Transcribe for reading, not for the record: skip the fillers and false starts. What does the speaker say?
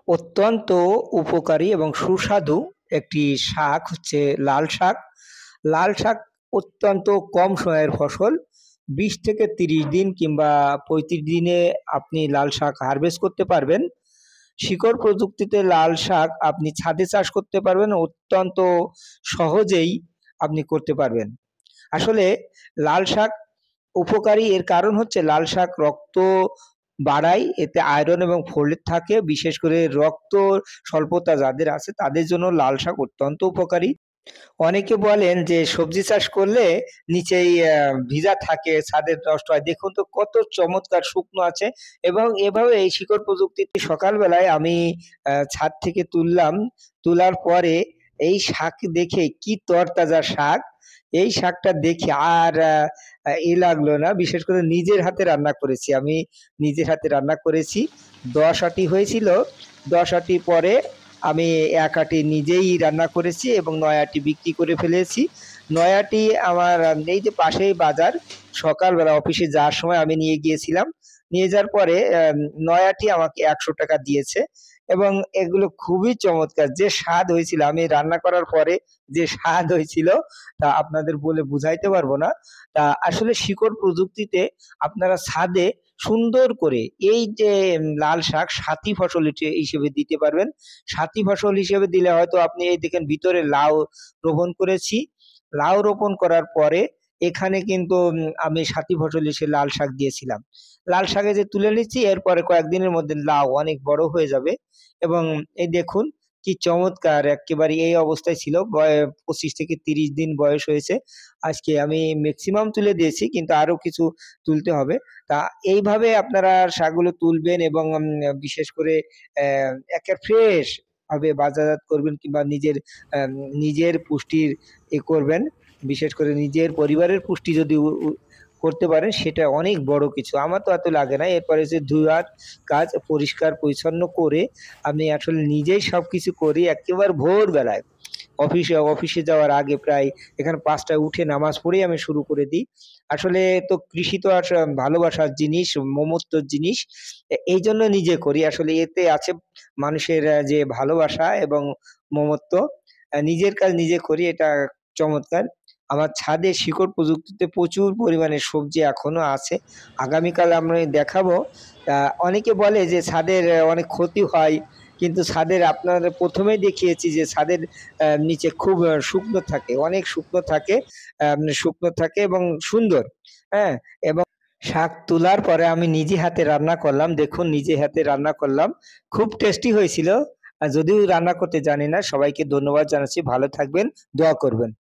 অত্যন্ত উপকারী এবং সুস্বাদু একটি শাক হচ্ছে লাল শাক। লাল শাক অত্যন্ত কম সময়ের ফসল। ২০ থেকে ৩০ দিন কিংবা ৩৫ দিনে আপনি লাল শাক হারভেস্ট করতে পারবেন। শিকড় প্রযুক্তিতে লাল শাক আপনি ছাদে চাষ করতে পারবেন, অত্যন্ত সহজেই আপনি করতে পারবেন। আসলে লাল শাক উপকারী এর কারণ হচ্ছে লাল শাক রক্ত বাড়ায়, এতে আয়রন এবং ফোলেট থাকে। বিশেষ করে রক্ত স্বল্পতা যাদের আছে তাদের জন্য লাল শাক অত্যন্ত উপকারী। অনেকে বলেন যে সবজি চাষ করলে নিচেই ভিজা থাকে, ছাদে নষ্ট হয়। দেখুন তো কত চমৎকার শুকনো আছে এবং এভাবে এই শিকড় প্রযুক্তিতে সকালবেলায় আমি ছাদ থেকে তুললাম। তোলার পরে এই শাক দেখে কি তরতাজা শাক! এই শাকটা দেখে আর লাগলো না। বিশেষ করে নিজের হাতে রান্না করেছি। আমি নিজের হাতে রান্না করেছি। ১০ আঁটি হয়েছিল। ১০ আঁটি পরে আমি ১ আঁটি নিজেই রান্না করেছি এবং ৯ আঁটি বিক্রি করে ফেলেছি। ৯ আঁটি আমার এই যে পাশেই বাজার, সকালবেলা অফিসে যাওয়ার সময় আমি নিয়ে গিয়েছিলাম। নিয়ে যাওয়ার পরে ৯ আঁটি আমাকে ৳১০০ দিয়েছে এবং এগুলো খুবই চমৎকার। যে স্বাদ হয়েছিল আমি রান্না করার পরে যে স্বাদ হয়েছিল তা আপনাদের বলে বুঝাইতে পারব না। তা আসলে শিকড় প্রযুক্তিতে আপনারা ছাদে সুন্দর করে এই যে লাল শাক সাথী ফসল হিসেবে দিতে পারবেন। সাথী ফসল হিসেবে দিলে হয়তো আপনি এই দেখেন ভিতরে লাউ রোপণ করেছি। লাউ রোপণ করার পরে এখানে কিন্তু আমি সাথী ফসল হিসেবে লাল শাক দিয়েছিলাম। লাল শাকে যে তুলে নিচ্ছি এরপরে কয়েকদিনের মধ্যে লাউ অনেক বড় হয়ে যাবে এবং এই দেখুন কি চমৎকার এক্কেবারে এই অবস্থায় ছিল। ২৫ থেকে ৩০ দিন বয়স হয়েছে। আজকে আমি মেক্সিমাম তুলে দিয়েছি কিন্তু আরো কিছু তুলতে হবে। তা এইভাবে আপনারা শাকগুলো তুলবেন এবং বিশেষ করে একে ফ্রেশ ভাবে বাজারজাত করবেন কিংবা নিজের পুষ্টির করবেন। বিশেষ করে নিজের পরিবারের পুষ্টি যদি উ উ করতে পারেন সেটা অনেক বড় কিছু। আমার তো এত লাগে না। এরপরে যে ধুয়ার কাজ পরিষ্কার পরিচ্ছন্ন করে আমি আসলে নিজেই সবকিছু করি একেবারে ভোরবেলায়। অফিসে যাওয়ার আগে প্রায় এখানে ৫ টায় উঠে নামাজ পড়েই আমি শুরু করে দিই। আসলে তো কৃষি তো ভালোবাসার জিনিস, মমত্বর জিনিস। এইজন্য নিজে করি। আসলে এতে আছে মানুষের যে ভালোবাসা এবং মমত্ব। নিজের কাজ নিজে করি, এটা চমৎকার। আমার ছাদে শিকড় প্রযুক্তিতে প্রচুর পরিমাণে সবজি এখনো আছে। আগামীকাল আমি দেখাবো। অনেকে বলে যে ছাদের অনেক ক্ষতি হয়। কিন্তু ছাদের আপনার ১ম এই দেখিয়েছি যে ছাদের নিচে খুব শুকনো থাকে, অনেক শুকনো থাকে এবং সুন্দর, হ্যাঁ? এবং শাক তোলার পরে আমি নিজে হাতে রান্না করলাম। দেখুন নিজে হাতে রান্না করলাম। খুব টেস্টি হয়েছিল। যদিও রান্না করতে জানি না। সবাইকে ধন্যবাদ জানাচ্ছি। ভালো থাকবেন, দোয়া করবেন।